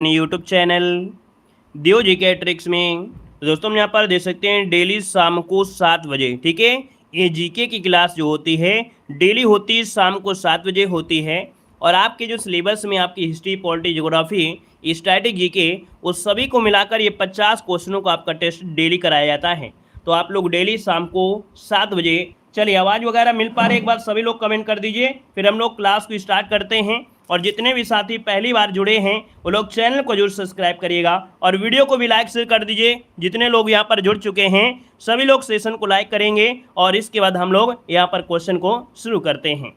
अपने YouTube channel दियो GK tricks में। तो दोस्तों हम यहाँ पर देख सकते हैं डेली शाम को 7 बजे, ठीक है। ये जीके की क्लास जो होती है डेली होती है, शाम को 7 बजे होती है। और आपके जो सिलेबस में आपकी history, polity, geography, static, GK, उस सभी को मिलाकर ये 50 क्वेश्चनों का आपका टेस्ट डेली कराया जाता है। तो आप लोग डेली शाम को 7 बजे, चलिए आवाज़ वगैरह मिल पा रहे एक बार सभी लोग कमेंट कर दीजिए, फिर हम लोग क्लास को स्टार्ट करते हैं। और जितने भी साथी पहली बार जुड़े हैं वो लोग चैनल को जरूर सब्सक्राइब करिएगा और वीडियो को भी लाइक शेयर कर दीजिए। जितने लोग यहाँ पर जुड़ चुके हैं सभी लोग सेशन को लाइक करेंगे और इसके बाद हम लोग यहाँ पर क्वेश्चन को शुरू करते हैं।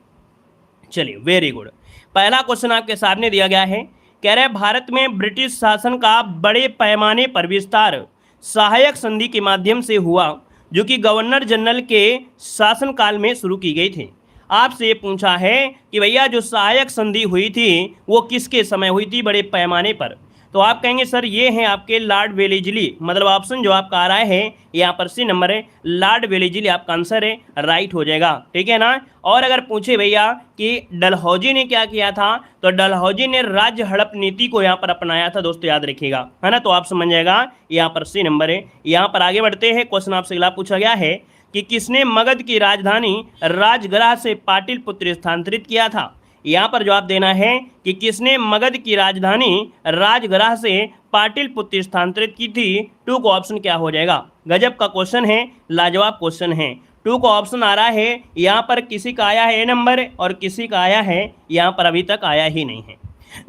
चलिए, वेरी गुड। पहला क्वेश्चन आपके सामने दिया गया है, कह रहे भारत में ब्रिटिश शासन का बड़े पैमाने पर विस्तार सहायक संधि के माध्यम से हुआ, जो कि गवर्नर जनरल के शासनकाल में शुरू की गई थी। आपसे ये पूछा है कि भैया जो सहायक संधि हुई थी वो किसके समय हुई थी बड़े पैमाने पर। तो आप कहेंगे सर ये हैं आपके लॉर्ड वेलेजली, मतलब ऑप्शन जो आपका आ रहा है यहाँ पर सी नंबर है, लॉर्ड वेलेजली आपका आंसर है, राइट हो जाएगा, ठीक है ना। और अगर पूछे भैया कि डलहौजी ने क्या किया था, तो डलहौजी ने राज्य हड़प नीति को यहाँ पर अपनाया था, दोस्तों याद रखिएगा, है ना। तो आप समझ जाएगा यहाँ पर सी नंबर है। यहाँ पर आगे बढ़ते हैं, क्वेश्चन आपसे अगला पूछा गया है कि किसने मगध की राजधानी राजगृह से पाटलिपुत्र स्थानांतरित किया था। यहाँ पर जवाब देना है कि किसने मगध की राजधानी राजगृह से पाटलिपुत्र स्थानांतरित की थी। टू का ऑप्शन क्या हो जाएगा। गजब का क्वेश्चन है, लाजवाब क्वेश्चन है। टू का ऑप्शन आ रहा है यहाँ पर, किसी का आया है ए नंबर और किसी का आया है यहाँ पर अभी तक आया ही नहीं है।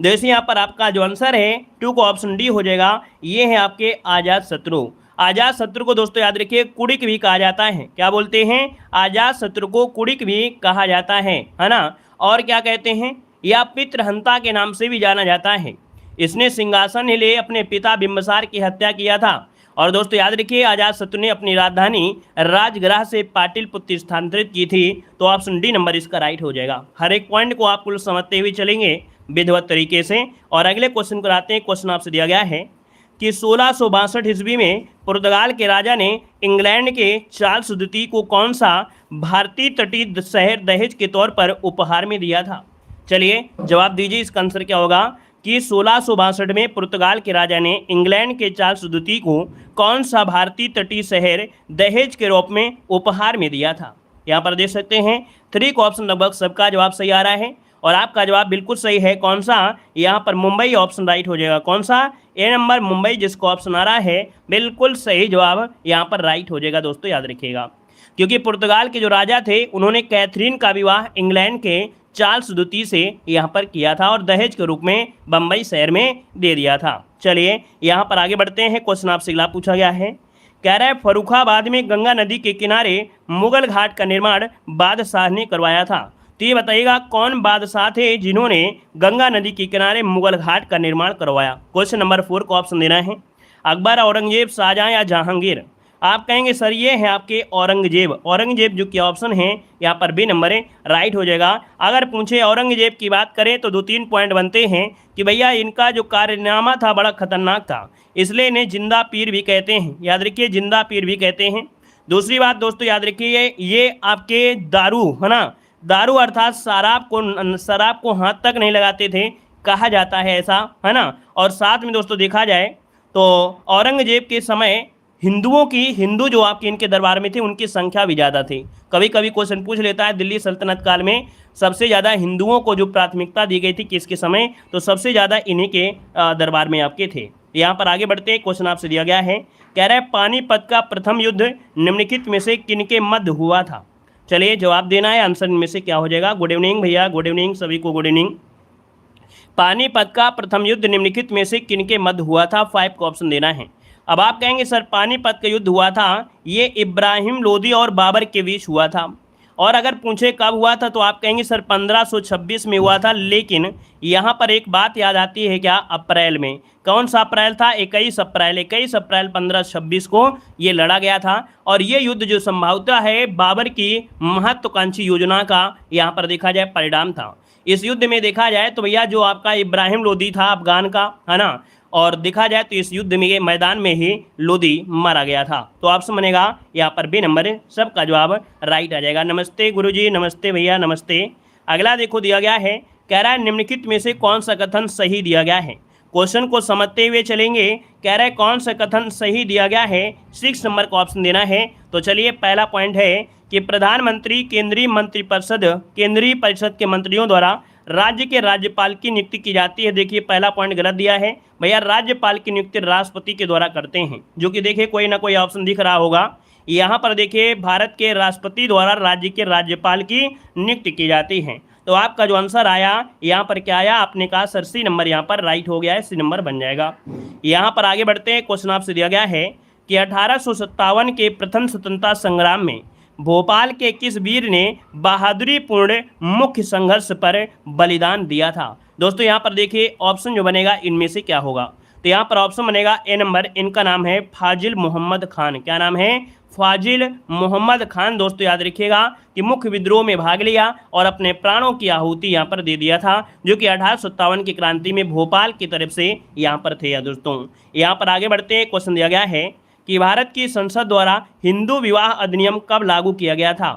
जैसे यहाँ पर आपका जो आंसर है टू का ऑप्शन डी हो जाएगा। ये है आपके आजाद शत्रु। आजाद शत्रु को दोस्तों याद रखिए कुड़िक भी कहा जाता है। क्या बोलते हैं, आजाद शत्रु को कुड़िक भी कहा जाता है ना। और क्या कहते हैं, या पितृहंता के नाम से भी जाना जाता है। इसने सिंहासन लिए अपने पिता बिंबिसार की हत्या किया था। और दोस्तों याद रखिए अजात शत्रु ने अपनी राजधानी राजगृह से पाटलिपुत्र स्थानांतरित की थी। तो ऑप्शन डी नंबर इसका राइट हो जाएगा। हर एक पॉइंट को आप कुल समझते हुए चलेंगे विधिवत तरीके से। और अगले क्वेश्चन को आते हैं। क्वेश्चन आपसे दिया गया है कि 1662 ईस्वी में पुर्तगाल के राजा ने इंग्लैंड के चार्ल्स द्वितीय को कौन सा भारतीय तटीय शहर दहेज के तौर पर उपहार में दिया था। चलिए जवाब दीजिए, इसका आंसर क्या होगा कि 1662 में पुर्तगाल के राजा ने इंग्लैंड के चार्ल्स द्वितीय को कौन सा भारतीय तटीय शहर दहेज के रूप में उपहार में दिया था। यहाँ पर देख सकते हैं 3 का ऑप्शन लगभग सबका जवाब सही आ रहा है और आपका जवाब बिल्कुल सही है। कौन सा, यहाँ पर मुंबई ऑप्शन राइट हो जाएगा। कौन सा, ए नंबर मुंबई, जिसको ऑप्शन आ रहा है बिल्कुल सही जवाब यहाँ पर राइट हो जाएगा। दोस्तों याद रखिएगा, क्योंकि पुर्तगाल के जो राजा थे उन्होंने कैथरीन का विवाह इंग्लैंड के चार्ल्स द्वितीय से यहाँ पर किया था और दहेज के रूप में बम्बई शहर में दे दिया था। चलिए यहाँ पर आगे बढ़ते हैं। क्वेश्चन आपसे अगला पूछा गया है, कह रहा है फर्रुखाबाद में गंगा नदी के किनारे मुगल घाट का निर्माण बादशाह ने करवाया था। तो ये बताइएगा कौन बादशाह थे जिन्होंने गंगा नदी के किनारे मुगल घाट का निर्माण करवाया। क्वेश्चन नंबर 4 को ऑप्शन देना है, अकबर, औरंगजेब, शाहजहां या जहांगीर। आप कहेंगे सर ये है आपके औरंगजेब। औरंगजेब जो कि ऑप्शन है यहाँ पर बी नंबर है, राइट हो जाएगा। अगर पूछे औरंगजेब की बात करें तो 2-3 पॉइंट बनते हैं कि भैया इनका जो कारनामा था बड़ा खतरनाक था, इसलिए इन्हें जिंदा पीर भी कहते हैं। याद रखिए जिंदा पीर भी कहते हैं। दूसरी बात दोस्तों याद रखिए ये आपके दारू, है ना, दारू अर्थात शराब को हाथ तक नहीं लगाते थे, कहा जाता है ऐसा, है ना। और साथ में दोस्तों देखा जाए तो औरंगजेब के समय हिंदू जो आपके इनके दरबार में थे उनकी संख्या भी ज़्यादा थी। कभी कभी क्वेश्चन पूछ लेता है दिल्ली सल्तनत काल में सबसे ज़्यादा हिंदुओं को जो प्राथमिकता दी गई थी किसके समय, तो सबसे ज़्यादा इन्हीं के दरबार में आपके थे। यहाँ पर आगे बढ़ते हैं। क्वेश्चन आपसे दिया गया है, कह रहा है पानीपत का प्रथम युद्ध निम्नलिखित में से किनके मध्य हुआ था। चलिए जवाब देना है, आंसर इनमें से क्या हो जाएगा। गुड इवनिंग भैया, गुड इवनिंग सभी को, गुड इवनिंग। पानीपत का प्रथम युद्ध निम्नलिखित में से किनके मध्य हुआ था। 5 का ऑप्शन देना है। अब आप कहेंगे सर पानीपत का युद्ध हुआ था ये इब्राहिम लोदी और बाबर के बीच हुआ था। और अगर पूछे कब हुआ था तो आप कहेंगे सर 1526 में हुआ था। लेकिन यहाँ पर एक बात याद आती है क्या, अप्रैल में। कौन सा अप्रैल था, 21 अप्रैल 1526 को ये लड़ा गया था। और ये युद्ध जो संभवतः है बाबर की महत्वाकांक्षी योजना का यहाँ पर देखा जाए परिणाम था। इस युद्ध में देखा जाए तो भैया जो आपका इब्राहिम लोदी था अफगान का, है ना, और देखा जाए तो इस युद्ध में मैदान में ही लोदी मारा गया था। तो आप समझेगा यहाँ पर बी नंबर सबका जवाब राइट आ जाएगा। नमस्ते गुरुजी, नमस्ते भैया, नमस्ते। अगला देखो दिया गया है, कह रहा है निम्नलिखित में से कौन सा कथन सही दिया गया है। क्वेश्चन को समझते हुए चलेंगे। कह रहे कौन सा कथन सही दिया गया है, 6 नंबर का ऑप्शन देना है। तो चलिए पहला पॉइंट है कि प्रधानमंत्री केंद्रीय परिषद के मंत्रियों द्वारा राज्य के राज्यपाल की नियुक्ति की जाती है। देखिए पहला पॉइंट गलत दिया है भैया, राज्यपाल की नियुक्ति राष्ट्रपति के द्वारा करते हैं, जो कि देखिए कोई ना कोई ऑप्शन दिख रहा होगा। यहाँ पर देखिए भारत के राष्ट्रपति द्वारा राज्य के राज्यपाल की नियुक्ति की जाती है। तो आपका जो आंसर आया यहाँ पर क्या आया, आपने कहा सर सी नंबर यहाँ पर राइट हो गया है, सी नंबर बन जाएगा। यहाँ पर आगे बढ़ते हैं। क्वेश्चन आपसे दिया गया है कि 1857 के प्रथम स्वतंत्रता संग्राम में भोपाल के किस वीर ने बहादुरीपूर्ण मुख्य संघर्ष पर बलिदान दिया था। दोस्तों यहाँ पर देखिए ऑप्शन जो बनेगा इनमें से क्या होगा, तो यहाँ पर ऑप्शन बनेगा ए नंबर, इनका नाम है फाजिल मोहम्मद खान। क्या नाम है, फाजिल मोहम्मद खान। दोस्तों याद रखिएगा कि मुख्य विद्रोह में भाग लिया और अपने प्राणों की आहुति यहाँ पर दे दिया था, जो कि 1857 की क्रांति में भोपाल की तरफ से यहाँ पर थे। दोस्तों यहाँ पर आगे बढ़ते हैं। क्वेश्चन दिया गया है कि भारत की संसद द्वारा हिंदू विवाह अधिनियम कब लागू किया गया था।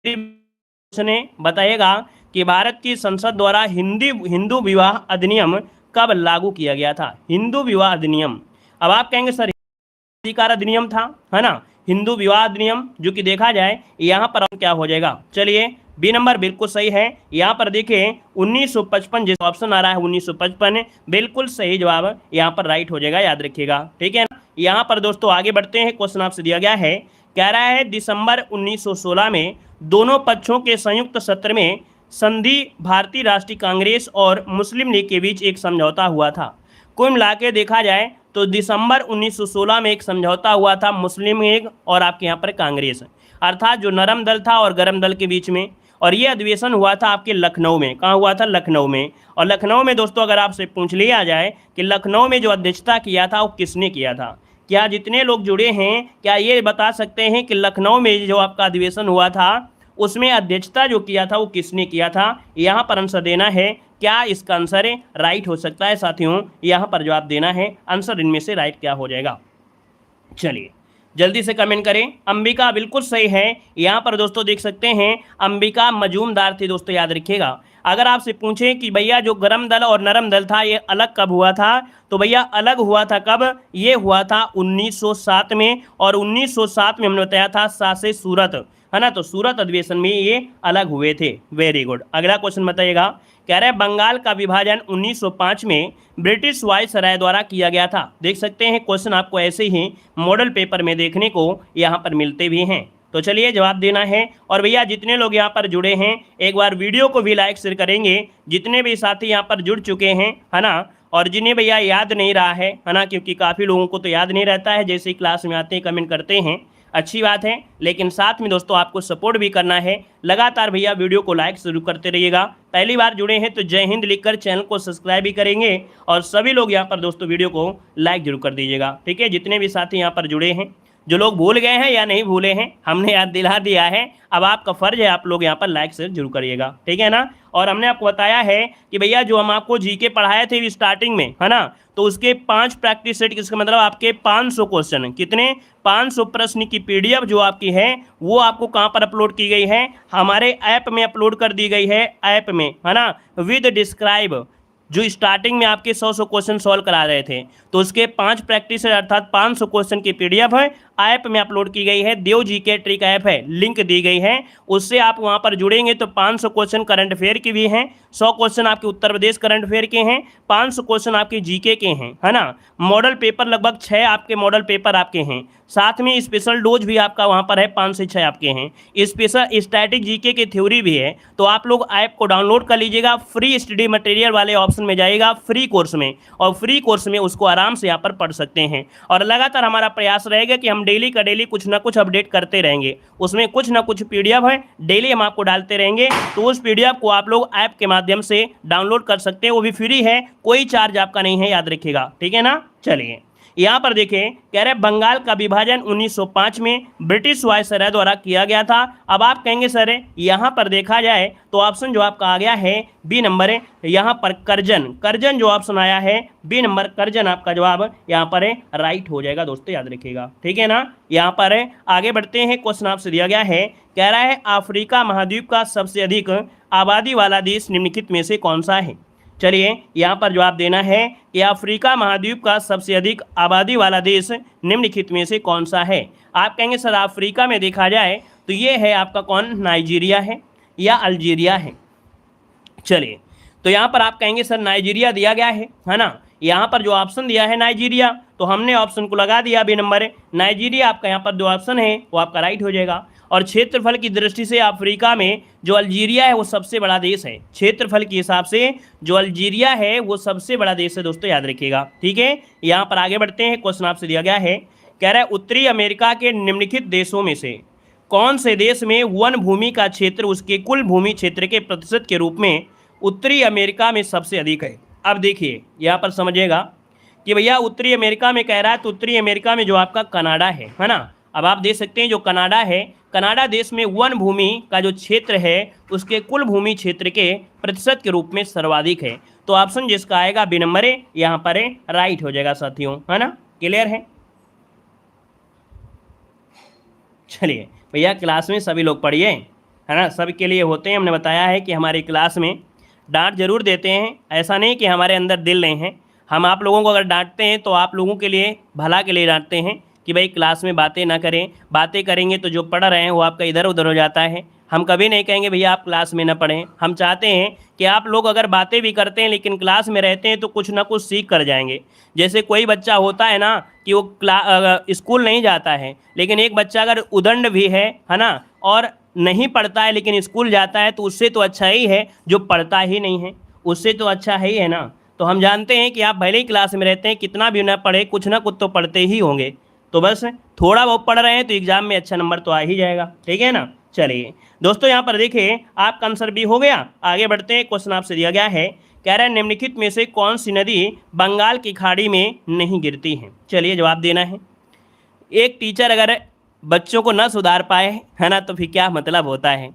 क्वेश्चन बताइएगा कि भारत की संसद द्वारा हिंदू विवाह अधिनियम कब लागू किया गया था। हिंदू विवाह अधिनियम, अब आप कहेंगे सर अधिकार अधिनियम था, है ना, हिंदू विवाह अधिनियम, जो कि देखा जाए यहाँ पर क्या हो जाएगा। चलिए बी नंबर बिल्कुल सही है। यहाँ पर देखिए 1955 जैसा ऑप्शन आ रहा है 1955 बिल्कुल सही जवाब यहाँ पर राइट हो जाएगा, याद रखिएगा, ठीक है ना। यहाँ पर दोस्तों आगे बढ़ते हैं। क्वेश्चन आपसे दिया गया है, कह रहा है दिसंबर 1916 में दोनों पक्षों के संयुक्त सत्र में संधि भारतीय राष्ट्रीय कांग्रेस और मुस्लिम लीग के बीच एक समझौता हुआ था। कुल मिला के देखा जाए तो दिसंबर 1916 में एक समझौता हुआ था मुस्लिम लीग और आपके यहाँ पर कांग्रेस, अर्थात जो नरम दल था और गरम दल के बीच में। और ये अधिवेशन हुआ था आपके लखनऊ में। कहाँ हुआ था, लखनऊ में। और लखनऊ में दोस्तों अगर आपसे पूछ लिया जाए कि लखनऊ में जो अध्यक्षता किया था वो किसने किया था, क्या जितने लोग जुड़े हैं क्या ये बता सकते हैं कि लखनऊ में जो आपका अधिवेशन हुआ था उसमें अध्यक्षता जो किया था वो किसने किया था। यहाँ पर आंसर देना है, क्या इसका आंसर राइट हो सकता है साथियों, यहाँ पर जवाब देना है आंसर इनमें से राइट क्या हो जाएगा। चलिए जल्दी से कमेंट करें। अंबिका बिल्कुल सही है। यहाँ पर दोस्तों देख सकते हैं अंबिका मजूमदार थी। दोस्तों याद रखिएगा, अगर आपसे पूछें कि भैया जो गरम दल और नरम दल था ये अलग कब हुआ था, तो भैया अलग हुआ था कब, ये हुआ था 1907 में। और 1907 में हमने बताया था सासे सूरत, है ना, तो सूरत अधिवेशन में ये अलग हुए थे। Very good. अगला क्वेश्चन बताइएगा, कह रहे हैं बंगाल का विभाजन 1905 में ब्रिटिश वायसराय द्वारा किया गया था। देख सकते हैं क्वेश्चन आपको ऐसे ही मॉडल पेपर में देखने को यहाँ पर मिलते भी हैं। तो चलिए जवाब देना है। और भैया जितने लोग यहाँ पर जुड़े हैं एक बार वीडियो को भी लाइक शेयर करेंगे, जितने भी साथी यहाँ पर जुड़ चुके हैं, है ना, और जिन्हें भैया याद नहीं रहा है ना, क्योंकि काफ़ी लोगों को तो याद नहीं रहता है, जैसे ही क्लास में आते हैं कमेंट करते हैं, अच्छी बात है, लेकिन साथ में दोस्तों आपको सपोर्ट भी करना है। लगातार भैया वीडियो को लाइक जरूर करते रहिएगा। पहली बार जुड़े हैं तो जय हिंद लिखकर चैनल को सब्सक्राइब भी करेंगे और सभी लोग यहाँ पर दोस्तों वीडियो को लाइक जरूर कर दीजिएगा, ठीक है। जितने भी साथी यहाँ पर जुड़े हैं, जो लोग भूल गए हैं या नहीं भूले हैं, हमने याद दिला दिया है, अब आपका फर्ज है आप लोग यहाँ पर लाइक शेयर जरूर करिएगा, ठीक है ना। और हमने आपको बताया है कि भैया जो हम आपको जीके पढ़ाए थे स्टार्टिंग में, है ना, तो उसके 5 प्रैक्टिस सेट, इसका मतलब आपके 500 क्वेश्चन, कितने 500 प्रश्न की पीडीएफ जो आपकी है वो आपको कहाँ पर अपलोड की गई है, हमारे ऐप में अपलोड कर दी गई है, ऐप में, है ना, विद डिस्क्राइब। जो स्टार्टिंग में आपके 100 क्वेश्चन सॉल्व करा रहे थे, तो उसके 5 प्रैक्टिस अर्थात 500 क्वेश्चन की पीडीएफ है, ऐप में अपलोड की गई है। देव जीके ट्रिक ऐप है, लिंक दी गई है, उससे आप वहां पर जुड़ेंगे तो 500 क्वेश्चन करंट अफेयर की भी हैं, 100 क्वेश्चन आपके उत्तर प्रदेश करंट अफेयर के हैं, 500 क्वेश्चन आपके जीके के हैं, है ना। मॉडल पेपर लगभग 6 आपके मॉडल पेपर आपके हैं, साथ में स्पेशल डोज भी आपका वहां पर है, 5 से 6 आपके हैं, स्पेशल स्टैटिक जीके की थ्योरी भी है। तो आप लोग ऐप को डाउनलोड कर लीजिएगा, फ्री स्टडी मटेरियल वाले ऑप्शन में जाइएगा, फ्री कोर्स में, और फ्री कोर्स में उसको आराम से यहाँ पर पढ़ सकते हैं। और लगातार हमारा प्रयास रहेगा कि हम डेली का डेली कुछ ना कुछ अपडेट करते रहेंगे, उसमें कुछ ना कुछ पीडीएफ है डेली हम आपको डालते रहेंगे, तो उस पीडीएफ को आप लोग ऐप के माध्यम से डाउनलोड कर सकते हैं, वो भी फ्री है, कोई चार्ज आपका नहीं है, याद रखिएगा, ठीक है ना। चलिए यहाँ पर देखें, कह रहे बंगाल का विभाजन 1905 में ब्रिटिश वायसराय द्वारा किया गया था। अब आप कहेंगे सर यहाँ पर देखा जाए तो ऑप्शन जो आपका आ गया है बी नंबर है, यहाँ पर करजन, करजन जो ऑप्शन आया है बी नंबर करजन, आपका जवाब यहाँ पर राइट हो जाएगा दोस्तों, याद रखिएगा, ठीक है ना। यहाँ पर आगे बढ़ते हैं, क्वेश्चन आपसे दिया गया है, कह रहा है अफ्रीका महाद्वीप का सबसे अधिक आबादी वाला देश निम्नलिखित में से कौन सा है। चलिए यहाँ पर जवाब देना है कि अफ्रीका महाद्वीप का सबसे अधिक आबादी वाला देश निम्नलिखित में से कौन सा है। आप कहेंगे सर अफ्रीका में देखा जाए तो ये है आपका कौन, नाइजीरिया है या अल्जीरिया है। चलिए तो यहाँ पर आप कहेंगे सर नाइजीरिया दिया गया है ना, यहाँ पर जो ऑप्शन दिया है नाइजीरिया, तो हमने ऑप्शन को लगा दिया बी नंबर। नाइजीरिया आपका यहाँ पर जो ऑप्शन है वो आपका राइट हो जाएगा। और क्षेत्रफल की दृष्टि से अफ्रीका में जो अल्जीरिया है वो सबसे बड़ा देश है। क्षेत्रफल के हिसाब से जो अल्जीरिया है वो सबसे बड़ा देश है दोस्तों, याद रखिएगा। ठीक है, यहाँ पर आगे बढ़ते हैं। क्वेश्चन आपसे दिया गया है, कह रहा है उत्तरी अमेरिका के निम्नलिखित देशों में से कौन से देश में वन भूमि का क्षेत्र उसके कुल भूमि क्षेत्र के प्रतिशत के रूप में उत्तरी अमेरिका में सबसे अधिक है। अब देखिए यहाँ पर समझिएगा कि भैया उत्तरी अमेरिका में कह रहा है, तो उत्तरी अमेरिका में जो आपका कनाडा है ना। अब आप देख सकते हैं जो कनाडा है, कनाडा देश में वन भूमि का जो क्षेत्र है उसके कुल भूमि क्षेत्र के प्रतिशत के रूप में सर्वाधिक है। तो ऑप्शन जिसका आएगा बी नंबर है, यहाँ पर राइट हो जाएगा साथियों, है ना। क्लियर है। चलिए भैया क्लास में सभी लोग पढ़िए, है ना, सबके लिए होते हैं। हमने बताया है कि हमारी क्लास में डांट जरूर देते हैं, ऐसा नहीं कि हमारे अंदर दिल नहीं है। हम आप लोगों को अगर डांटते हैं तो आप लोगों के लिए भला के लिए डांटते हैं कि भाई क्लास में बातें ना करें, बातें करेंगे तो जो पढ़ रहे हैं वो आपका इधर उधर हो जाता है। हम कभी नहीं कहेंगे भैया आप क्लास में ना पढ़ें। हम चाहते हैं कि आप लोग अगर बातें भी करते हैं लेकिन क्लास में रहते हैं तो कुछ ना कुछ सीख कर जाएंगे। जैसे कोई बच्चा होता है ना कि वो स्कूल नहीं जाता है, लेकिन एक बच्चा अगर उदंड भी है ना, और नहीं पढ़ता है लेकिन स्कूल जाता है, तो उससे तो अच्छा ही है जो पढ़ता ही नहीं है, उससे तो अच्छा ही है ना। तो हम जानते हैं कि आप भले ही क्लास में रहते हैं, कितना भी ना पढ़े कुछ ना कुछ तो पढ़ते ही होंगे। तो बस थोड़ा बहुत पढ़ रहे हैं तो एग्जाम में अच्छा नंबर तो आ ही जाएगा। ठीक है ना। चलिए दोस्तों यहाँ पर देखिए आपका आंसर भी हो गया। आगे बढ़ते हैं। क्वेश्चन आपसे दिया गया है, कह रहा है निम्नलिखित में से कौन सी नदी बंगाल की खाड़ी में नहीं गिरती है। चलिए जवाब देना है। एक टीचर अगर बच्चों को न सुधार पाए, है ना, तो फिर क्या मतलब होता है।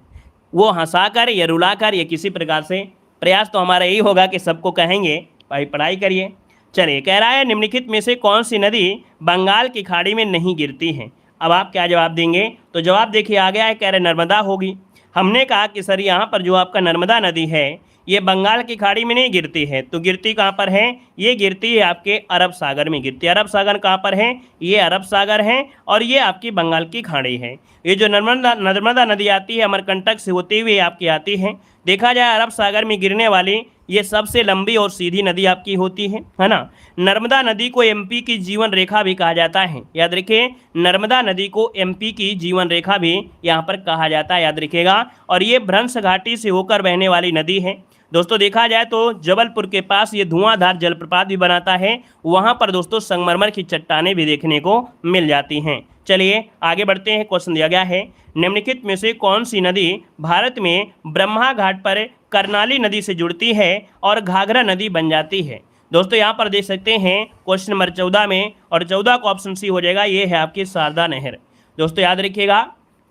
वो हंसाकर या रुलाकर या किसी प्रकार से, प्रयास तो हमारा यही होगा कि सबको कहेंगे भाई पढ़ाई करिए। चलिए कह रहा है निम्नलिखित में से कौन सी नदी बंगाल की खाड़ी में नहीं गिरती है। अब आप क्या जवाब देंगे, तो जवाब देखिए आ गया है, कह रहे नर्मदा होगी। हमने कहा कि सर यहाँ पर जो आपका नर्मदा नदी है ये बंगाल की खाड़ी में नहीं गिरती है, तो गिरती कहाँ पर है, ये गिरती है आपके अरब सागर में गिरती है। अरब सागर कहाँ पर है, ये अरब सागर है और ये आपकी बंगाल की खाड़ी है। ये जो नर्मदा नदी आती है अमरकंटक से होती हुई आपकी आती है। देखा जाए अरब सागर में गिरने वाली ये सबसे लंबी और सीधी नदी आपकी होती है ना। नर्मदा नदी को एमपी की जीवन रेखा भी कहा जाता है। याद रखिए नर्मदा नदी को एमपी की जीवन रेखा भी यहाँ पर कहा जाता है, याद रखिएगा। और ये भ्रंश घाटी से होकर बहने वाली नदी है। दोस्तों देखा जाए तो जबलपुर के पास ये धुआंधार जलप्रपात भी बनाता है, वहाँ पर दोस्तों संगमरमर की चट्टानें भी देखने को मिल जाती हैं। चलिए आगे बढ़ते हैं। क्वेश्चन दिया गया है निम्नलिखित में से कौन सी नदी भारत में ब्रह्मा घाट पर करनाली नदी से जुड़ती है और घाघरा नदी बन जाती है। दोस्तों यहाँ पर देख सकते हैं क्वेश्चन नंबर 14 में, और 14 को ऑप्शन सी हो जाएगा, ये है आपकी शारदा नहर। दोस्तों याद रखिएगा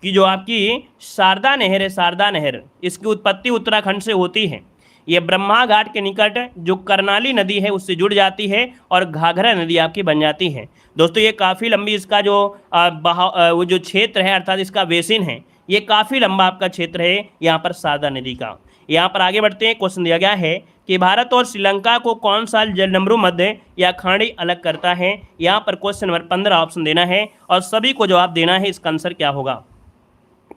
कि जो आपकी शारदा नहर है, शारदा नहर, इसकी उत्पत्ति उत्तराखंड से होती है। ये ब्रह्मा घाट के निकट जो करनाली नदी है उससे जुड़ जाती है और घाघरा नदी आपकी बन जाती है। दोस्तों ये काफ़ी लंबी इसका जो वो जो क्षेत्र है अर्थात इसका बेसिन है, ये काफ़ी लंबा आपका क्षेत्र है यहाँ पर शारदा नदी का। यहाँ पर आगे बढ़ते हैं। क्वेश्चन दिया गया है कि भारत और श्रीलंका को कौन सा जलडमरू मध्य या खाड़ी अलग करता है। यहाँ पर क्वेश्चन नंबर 15 ऑप्शन देना है और सभी को जवाब देना है इसका आंसर क्या होगा।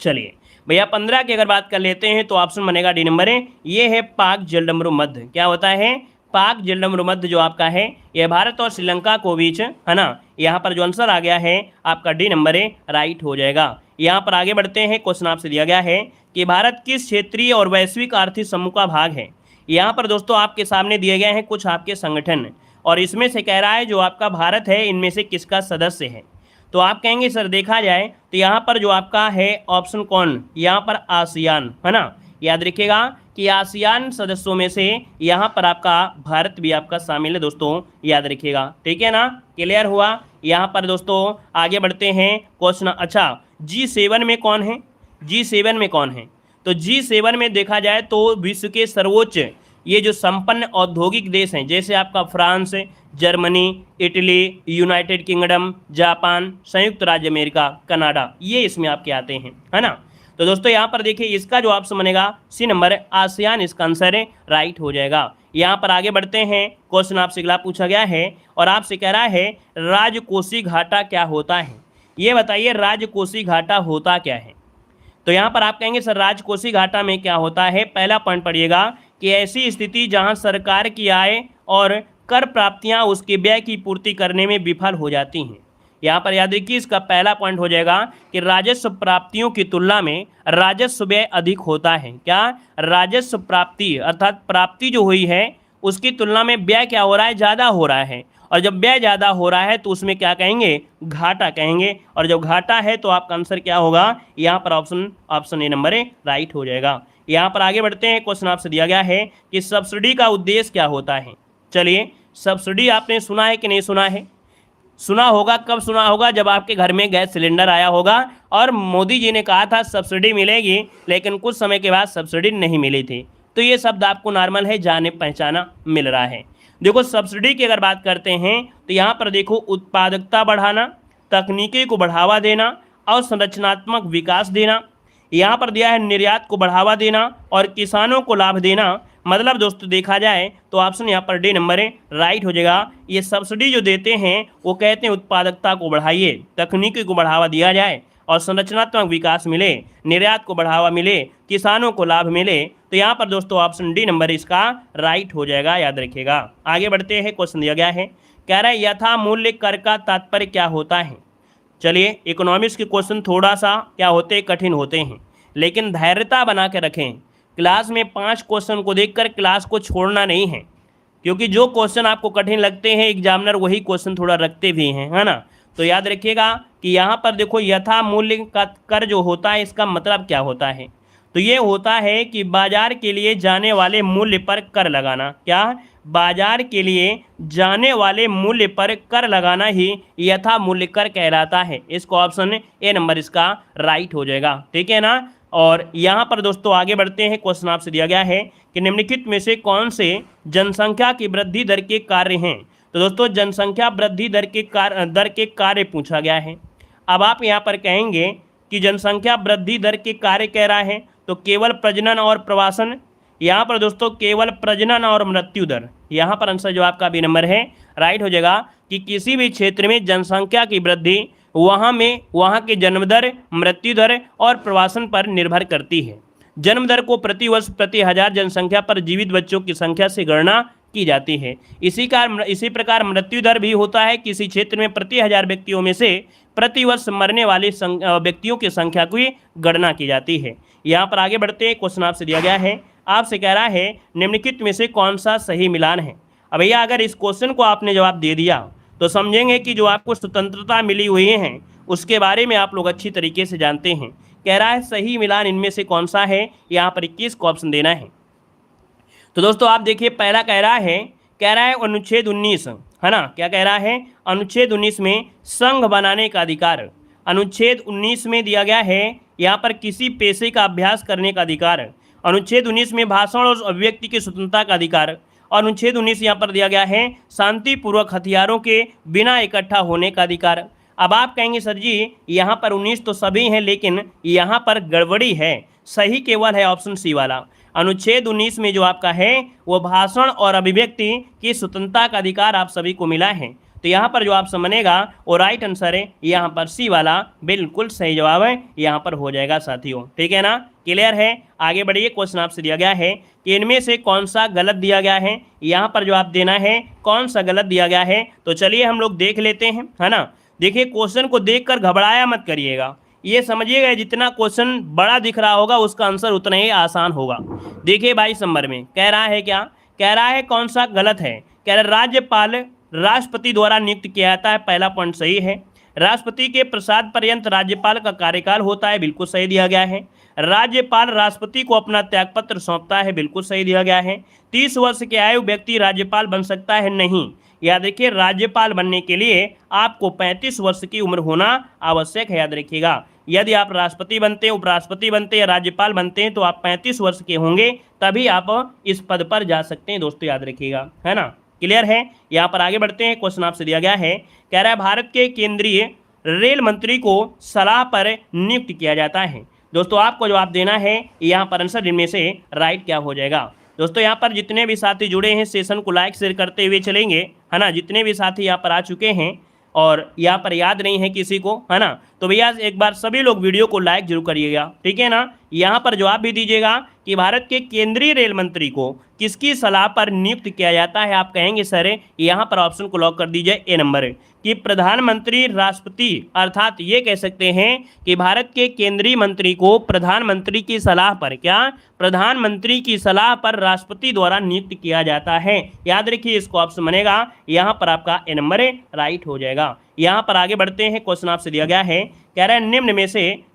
चलिए भैया 15 की अगर बात कर लेते हैं तो ऑप्शन बनेगा डी नंबर है, ये है पाक जलडमरू मध्य। क्या होता है, पाक जलडमरू मध्य जो आपका है ये भारत और श्रीलंका को बीच, है ना। यहाँ पर जो आंसर आ गया है आपका डी नंबर है, राइट हो जाएगा। यहाँ पर आगे बढ़ते हैं। क्वेश्चन आपसे दिया गया है कि भारत किस क्षेत्रीय और वैश्विक आर्थिक समूह का भाग है। यहाँ पर दोस्तों आपके सामने दिए गए हैं कुछ आपके संगठन, और इसमें से कह रहा है जो आपका भारत है इनमें से किसका सदस्य है। तो आप कहेंगे सर देखा जाए तो यहाँ पर जो आपका है ऑप्शन कौन, यहाँ पर आसियान, है ना। याद रखिएगा कि आसियान सदस्यों में से यहाँ पर आपका भारत भी आपका शामिल है दोस्तों, याद रखिएगा। ठीक है ना, क्लियर हुआ। यहाँ पर दोस्तों आगे बढ़ते हैं। क्वेश्चन अच्छा G7 में कौन है, G7 में कौन है। तो G7 में देखा जाए तो विश्व के सर्वोच्च ये जो संपन्न औद्योगिक देश हैं, जैसे आपका France, Germany, Italy, United kingdom, Japan, संयुक्त राज्य अमेरिका, कनाडा, ये इसमें आपके आते हैं, है ना। तो दोस्तों यहाँ पर देखिए इसका जो ऑप्शन बनेगा सी नंबर, आसियान इसका आंसर है, राइट हो जाएगा। यहाँ पर आगे बढ़ते हैं। क्वेश्चन आपसे अगला पूछा गया है और आपसे कह रहा है राजकोषीय घाटा क्या होता है। ये बताइए राजकोषीय घाटा होता क्या है। तो यहाँ पर आप कहेंगे सर राजकोषीय घाटा में क्या होता है। पहला पॉइंट पढ़िएगा कि ऐसी स्थिति जहाँ सरकार की आय और कर प्राप्तियाँ उसके व्यय की पूर्ति करने में विफल हो जाती हैं। यहाँ पर याद रखिए इसका पहला पॉइंट हो जाएगा कि राजस्व प्राप्तियों की तुलना में राजस्व व्यय अधिक होता है। क्या राजस्व प्राप्ति अर्थात प्राप्ति जो हुई है उसकी तुलना में व्यय क्या हो रहा है, ज़्यादा हो रहा है। और जब व्यय ज़्यादा हो रहा है तो उसमें क्या कहेंगे, घाटा कहेंगे। और जब घाटा है तो आपका आंसर क्या होगा, यहाँ पर ऑप्शन ए नंबर राइट हो जाएगा। यहाँ पर आगे बढ़ते हैं। क्वेश्चन आपसे दिया गया है कि सब्सिडी का उद्देश्य क्या होता है। चलिए सब्सिडी आपने सुना है कि नहीं सुना है। सुना होगा, कब सुना होगा, जब आपके घर में गैस सिलेंडर आया होगा और मोदी जी ने कहा था सब्सिडी मिलेगी, लेकिन कुछ समय के बाद सब्सिडी नहीं मिली थी। तो ये शब्द आपको नॉर्मल है, जाने पहचाना मिल रहा है। देखो सब्सिडी की अगर बात करते हैं तो यहाँ पर देखो उत्पादकता बढ़ाना, तकनीकी को बढ़ावा देना और संरचनात्मक विकास देना। यहाँ पर दिया है निर्यात को बढ़ावा देना और किसानों को लाभ देना। मतलब दोस्तों देखा जाए तो ऑप्शन यहाँ पर डी नंबर राइट हो जाएगा। ये सब्सिडी जो देते हैं वो कहते हैं उत्पादकता को बढ़ाइए, तकनीकी को बढ़ावा दिया जाए और संरचनात्मक विकास मिले, निर्यात को बढ़ावा मिले, किसानों को लाभ मिले। तो यहाँ पर दोस्तों ऑप्शन डी नंबर इसका राइट हो जाएगा, याद रखिएगा। आगे बढ़ते हैं। क्वेश्चन दिया गया है, कह रहा है यथा मूल्य कर का तात्पर्य क्या होता है। चलिए इकोनॉमिक्स के क्वेश्चन थोड़ा सा क्या होते हैं, कठिन होते हैं, लेकिन धैर्यता बना के रखें। क्लास में 5 क्वेश्चन को देखकर क्लास को छोड़ना नहीं है, क्योंकि जो क्वेश्चन आपको कठिन लगते हैं एग्जामिनर वही क्वेश्चन थोड़ा रखते भी हैं, है ना। तो याद रखिएगा कि यहाँ पर देखो यथा मूल्य का कर जो होता है इसका मतलब क्या होता है। तो ये होता है कि बाजार के लिए जाने वाले मूल्य पर कर लगाना। क्या, बाजार के लिए जाने वाले मूल्य पर कर लगाना ही यथा मूल्य कर कहलाता है। इसको ऑप्शन ए नंबर इसका राइट हो जाएगा, ठीक है ना। और यहाँ पर दोस्तों आगे बढ़ते हैं। क्वेश्चन आपसे दिया गया है कि निम्नलिखित में से कौन से जनसंख्या की वृद्धि दर के कार्य हैं। तो दोस्तों जनसंख्या वृद्धि दर के कार्य पूछा गया है। अब आप यहाँ पर कहेंगे कि जनसंख्या वृद्धि दर के कार्य कह रहा है तो केवल प्रजनन और प्रवासन। यहाँ पर दोस्तों केवल प्रजनन और मृत्यु दर, यहाँ पर आंसर जो आपका बी नंबर है राइट हो जाएगा कि किसी भी क्षेत्र में जनसंख्या की वृद्धि वहाँ के जन्म दर, मृत्यु दर और प्रवासन पर निर्भर करती है। जन्म दर को प्रति वर्ष प्रति 1000 जनसंख्या पर जीवित बच्चों की संख्या से गणना की जाती है। इसी प्रकार मृत्यु दर भी होता है, किसी क्षेत्र में प्रति 1000 व्यक्तियों में से प्रति वर्ष मरने वाले व्यक्तियों की संख्या की गणना की जाती है। यहाँ पर आगे बढ़ते हैं। क्वेश्चन आपसे दिया गया है, आपसे कह रहा है निम्नलिखित में से कौन सा सही मिलान है। अब भैया अगर इस क्वेश्चन को आपने जवाब दे दिया तो समझेंगे कि जो आपको स्वतंत्रता मिली हुई है उसके बारे में आप लोग अच्छी तरीके से जानते हैं। कह रहा है सही मिलान इनमें से कौन सा है, यहाँ पर 21 को ऑप्शन देना है। तो दोस्तों आप देखिए पहला कह रहा है अनुच्छेद 19, है ना। क्या कह रहा है, अनुच्छेद 19 में संघ बनाने का अधिकार। अनुच्छेद 19 में दिया गया है यहाँ पर किसी पेशे का अभ्यास करने का अधिकार। अनुच्छेद 19 में भाषण और अभिव्यक्ति की स्वतंत्रता का अधिकार। और अनुच्छेद 19 यहाँ पर दिया गया है शांतिपूर्वक हथियारों के बिना इकट्ठा होने का अधिकार। अब आप कहेंगे सर जी यहाँ पर 19 तो सभी हैं, लेकिन यहाँ पर गड़बड़ी है, सही केवल है ऑप्शन सी वाला। अनुच्छेद 19 में जो आपका है वो भाषण और अभिव्यक्ति की स्वतंत्रता का अधिकार आप सभी को मिला है। तो यहाँ पर जो ऑप्शन बनेगा वो राइट आंसर है, यहाँ पर सी वाला बिल्कुल सही जवाब है, यहाँ पर हो जाएगा साथियों, ठीक है ना। क्लियर है, आगे बढ़िए। क्वेश्चन आपसे दिया गया है कि इनमें से कौन सा गलत दिया गया है, यहाँ पर जो आप देना है कौन सा गलत दिया गया है। तो चलिए हम लोग देख लेते हैं, है ना। देखिए क्वेश्चन को देखकर घबराया मत करिएगा, ये समझिएगा जितना क्वेश्चन बड़ा दिख रहा होगा उसका आंसर उतना ही आसान होगा। देखिए 22 नंबर में कह रहा है क्या, कह रहा है कौन सा गलत है। कह रहा राज्यपाल राष्ट्रपति द्वारा नियुक्त किया जाता है, पहला पॉइंट सही है। राष्ट्रपति के प्रसाद पर्यंत राज्यपाल का कार्यकाल होता है, बिल्कुल सही दिया गया है। राज्यपाल राष्ट्रपति को अपना त्यागपत्र सौंपता है, बिल्कुल सही दिया गया है। 30 वर्ष के आयु व्यक्ति राज्यपाल बन सकता है, नहीं। याद रखिए राज्यपाल बनने के लिए आपको 35 वर्ष की उम्र होना आवश्यक है, याद रखिएगा। यदि आप राष्ट्रपति बनते हैं, उपराष्ट्रपति बनते हैं या राज्यपाल बनते हैं तो आप 35 वर्ष के होंगे, तभी आप इस पद पर जा सकते हैं दोस्तों, याद रखिएगा, है ना। क्लियर है, यहाँ पर आगे बढ़ते हैं। क्वेश्चन आपसे दिया गया है, कह रहा है भारत के केंद्रीय रेल मंत्री को सलाह पर नियुक्त किया जाता है। दोस्तों आपको जवाब देना है, यहाँ पर आंसर इनमें से राइट क्या हो जाएगा। दोस्तों यहाँ पर जितने भी साथी जुड़े हैं सेशन को लाइक शेयर करते हुए चलेंगे, है ना। जितने भी साथी यहाँ पर आ चुके हैं और यहाँ पर याद नहीं है किसी को, है ना, तो भैया एक बार सभी लोग वीडियो को लाइक जरूर करिएगा, ठीक है ना। यहाँ पर जवाब भी दीजिएगा कि भारत के केंद्रीय रेल मंत्री को किसकी सलाह पर नियुक्त किया जाता है। आप कहेंगे सर यहाँ पर ऑप्शन को लॉक कर दीजिए, ए नंबर कि प्रधानमंत्री राष्ट्रपति, अर्थात ये कह सकते हैं कि भारत के केंद्रीय मंत्री को प्रधानमंत्री की सलाह पर, क्या, प्रधानमंत्री की सलाह पर राष्ट्रपति द्वारा नियुक्त किया जाता है। याद रखिए इसको ऑप्शन बनेगा यहाँ पर आपका ए नंबर राइट हो जाएगा। यहाँ पर आगे बढ़ते हैं, क्वेश्चन आपसे दिया गया है, कह रहा है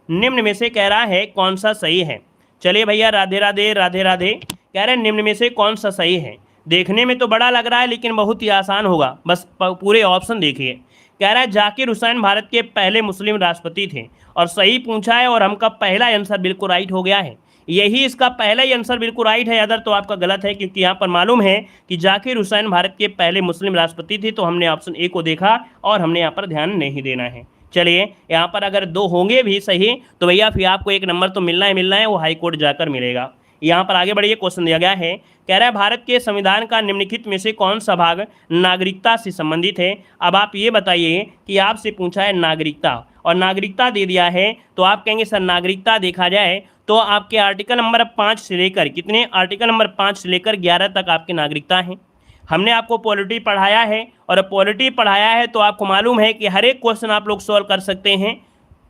निम्न में से कह रहा है कौन सा सही है। चलिए भैया राधे राधे राधे राधे। कह रहे हैं निम्न में से कौन सा सही है। देखने में तो बड़ा लग रहा है लेकिन बहुत ही आसान होगा, बस पूरे ऑप्शन देखिए। कह रहा है जाकिर हुसैन भारत के पहले मुस्लिम राष्ट्रपति थे, और सही पूछा है और हमका पहला आंसर बिल्कुल राइट हो गया है। यही इसका पहला ही आंसर बिल्कुल राइट है, अदर तो आपका गलत है, क्योंकि यहाँ पर मालूम है कि जाकिर हुसैन भारत के पहले मुस्लिम राष्ट्रपति थे, तो हमने ऑप्शन ए को देखा और हमने यहाँ पर ध्यान नहीं देना है। चलिए यहाँ पर अगर दो होंगे भी सही तो भैया फिर आपको एक नंबर तो मिलना है, वो हाई कोर्ट जाकर मिलेगा। यहाँ पर आगे बढ़िए, क्वेश्चन दिया गया है, कह रहा है भारत के संविधान का निम्नलिखित में से कौन सा भाग नागरिकता से संबंधित है। अब आप ये बताइए कि आपसे पूछा है नागरिकता और नागरिकता दे दिया है, तो आप कहेंगे सर नागरिकता देखा जाए तो आपके आर्टिकल नंबर 5 से लेकर कितने, आर्टिकल नंबर 5 से लेकर 11 तक आपकी नागरिकता है। हमने आपको पॉलिटी पढ़ाया है, और पॉलिटी पढ़ाया है तो आपको मालूम है कि हर एक क्वेश्चन आप लोग सॉल्व कर सकते हैं,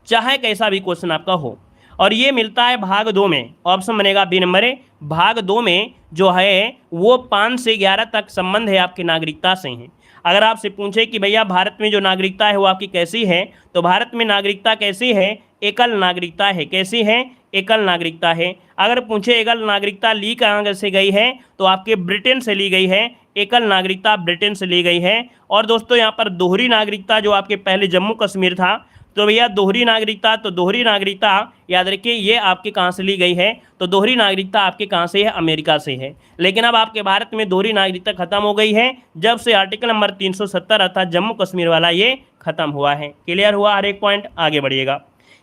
चाहे कैसा भी क्वेश्चन आपका हो। और ये मिलता है भाग 2 में, ऑप्शन बनेगा बी नंबर है। भाग 2 में जो है वो 5 से 11 तक संबंध है आपकी नागरिकता से हैं। अगर आपसे पूछे कि भैया भारत में जो नागरिकता है वो आपकी कैसी है, तो भारत में नागरिकता कैसी है, एकल नागरिकता है। कैसी है, एकल नागरिकता है। अगर पूछे एकल नागरिकता ली कहाँ से गई है, तो आपके ब्रिटेन से ली गई है, एकल नागरिकता ब्रिटेन से ली गई है। और दोस्तों यहाँ पर दोहरी नागरिकता जो आपके पहले जम्मू कश्मीर था, तो भैया दोहरी नागरिकता, तो दोहरी नागरिकता याद रखिए ये आपके कहाँ से ली गई है, तो दोहरी नागरिकता आपके कहाँ से है, अमेरिका से है। लेकिन अब आपके भारत में दोहरी नागरिकता खत्म हो गई है जब से आर्टिकल नंबर 370 अर्थात जम्मू कश्मीर वाला ये खत्म हुआ है। क्लियर हुआ हर एक पॉइंट, आगे बढ़िएगा।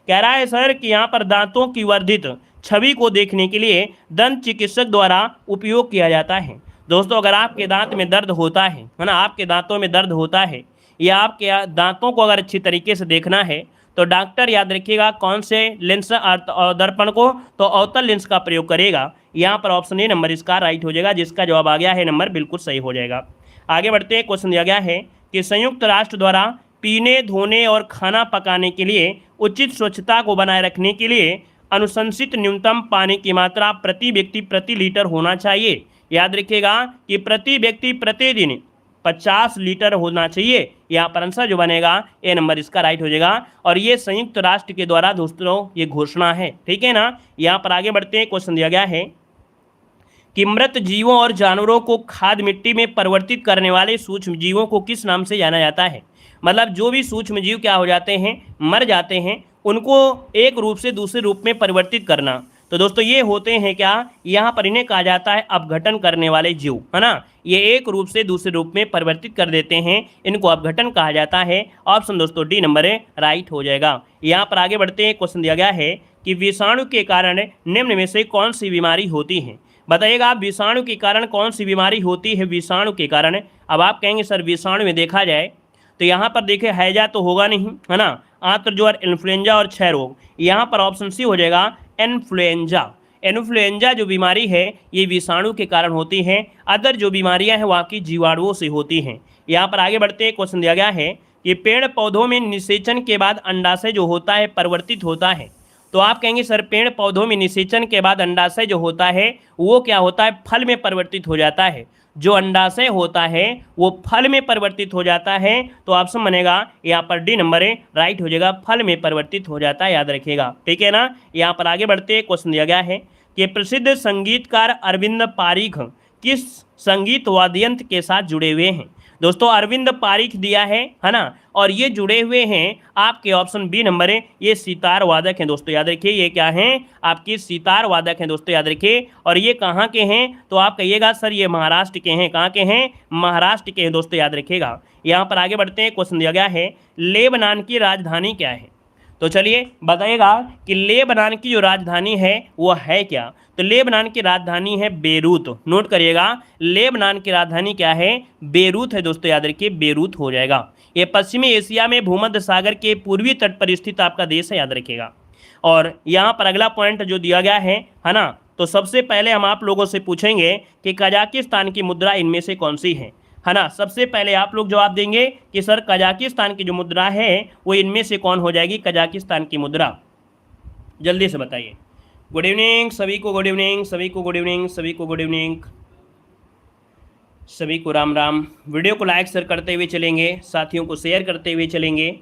कह रहा है सर कि यहाँ पर दांतों की वर्धित छवि को देखने के लिए दंत चिकित्सक द्वारा उपयोग किया जाता है। दोस्तों अगर आपके दांत में दर्द होता है ना, आपके दांतों में दर्द होता है या आपके दांतों को अगर अच्छी तरीके से देखना है, तो डॉक्टर याद रखिएगा कौन से लेंस दर्पण को, तो अवतल लेंस का प्रयोग करेगा। यहाँ पर ऑप्शन ए नंबर इसका राइट हो जाएगा, जिसका जवाब आ गया है नंबर बिल्कुल सही हो जाएगा। आगे बढ़ते हैं, क्वेश्चन दिया गया है कि संयुक्त राष्ट्र द्वारा पीने, धोने और खाना पकाने के लिए उचित स्वच्छता को बनाए रखने के लिए अनुशंसित न्यूनतम पानी की मात्रा प्रति व्यक्ति प्रति लीटर होना चाहिए। याद रखिएगा कि प्रति व्यक्ति प्रतिदिन 50 लीटर होना चाहिए। यहाँ पर आंसर जो बनेगा ए नंबर इसका राइट हो जाएगा, और ये संयुक्त राष्ट्र के द्वारा दोस्तों ये घोषणा है, ठीक है ना। यहाँ पर आगे बढ़ते हैं, क्वेश्चन दिया गया है कि मृत जीवों और जानवरों को खाद मिट्टी में परिवर्तित करने वाले सूक्ष्म जीवों को किस नाम से जाना जाता है। मतलब जो भी सूक्ष्म जीव क्या हो जाते हैं, मर जाते हैं, उनको एक रूप से दूसरे रूप में परिवर्तित करना। तो दोस्तों ये होते हैं क्या, यहाँ पर इन्हें कहा जाता है अपघटन करने वाले जीव, है ना। ये एक रूप से दूसरे रूप में परिवर्तित कर देते हैं, इनको अपघटन कहा जाता है। ऑप्शन दोस्तों डी नंबर है राइट हो जाएगा। यहाँ पर आगे बढ़ते हैं, क्वेश्चन दिया गया है कि विषाणु के कारण निम्न में से कौन सी बीमारी होती है। बताइएगा आप विषाणु के कारण कौन सी बीमारी होती है। विषाणु के कारण, अब आप कहेंगे सर विषाणु में देखा जाए तो यहाँ पर देखिए हैजा तो होगा नहीं, है ना, आंत्रज्वर, इन्फ्लुएंजा और क्षय रोग। यहाँ पर ऑप्शन सी हो जाएगा इन्फ्लुएंजा। इन्फ्लुएंजा जो बीमारी है ये विषाणु के कारण होती है, अदर जो बीमारियां हैं वो आपकी जीवाणुओं से होती हैं। यहाँ पर आगे बढ़ते हैं, क्वेश्चन दिया गया है कि पेड़ पौधों में निषेचन के बाद अंडाशय जो होता है परिवर्तित होता है। तो आप कहेंगे सर पेड़ पौधों में निषेचन के बाद अंडाशय जो होता है वो क्या होता है, फल में परिवर्तित हो जाता है। जो अंडाशय होता है वो फल में परिवर्तित हो जाता है, तो ऑप्शन बनेगा यहाँ पर डी नंबर है राइट हो जाएगा, फल में परिवर्तित हो जाता है, याद रखिएगा, ठीक है ना। यहाँ पर आगे बढ़ते हैं, क्वेश्चन दिया गया है कि प्रसिद्ध संगीतकार अरविंद पारिख किस संगीत वाद्य यंत्र के साथ जुड़े हुए हैं। दोस्तों अरविंद पारिख दिया है ना, और ये जुड़े हुए हैं आपके ऑप्शन बी नंबर है, ये सितार वादक हैं दोस्तों, याद रखिए ये क्या हैं, आपकी सितार वादक हैं दोस्तों, याद रखिए। और ये कहाँ के हैं, तो आप कहिएगा सर ये महाराष्ट्र के हैं। कहाँ के हैं, महाराष्ट्र के हैं दोस्तों, याद रखिएगा। यहाँ पर आगे बढ़ते हैं, क्वेश्चन दिया गया है लेबनान की राजधानी क्या है। तो चलिए बताइएगा कि लेबनान की जो राजधानी है वो है क्या। तो लेबनान की राजधानी है बेरूत। नोट करिएगा, लेबनान की राजधानी क्या है, बेरूत है दोस्तों, याद रखिए बेरूत हो जाएगा। ये पश्चिमी एशिया में भूमध्य सागर के पूर्वी तट पर स्थित आपका देश है, याद रखिएगा। और यहाँ पर अगला पॉइंट जो दिया गया है ना, तो सबसे पहले हम आप लोगों से पूछेंगे कि कजाकिस्तान की मुद्रा इनमें से कौन सी है ना। सबसे पहले आप लोग जवाब देंगे कि सर कजाकिस्तान की जो मुद्रा है वो इनमें से कौन हो जाएगी, कजाकिस्तान की मुद्रा। जल्दी से बताइए। गुड इवनिंग सभी को, गुड इवनिंग सभी को, गुड इवनिंग सभी को, गुड इवनिंग सभी को, राम राम। वीडियो को लाइक शेयर करते हुए चलेंगे, साथियों को शेयर करते हुए चलेंगे।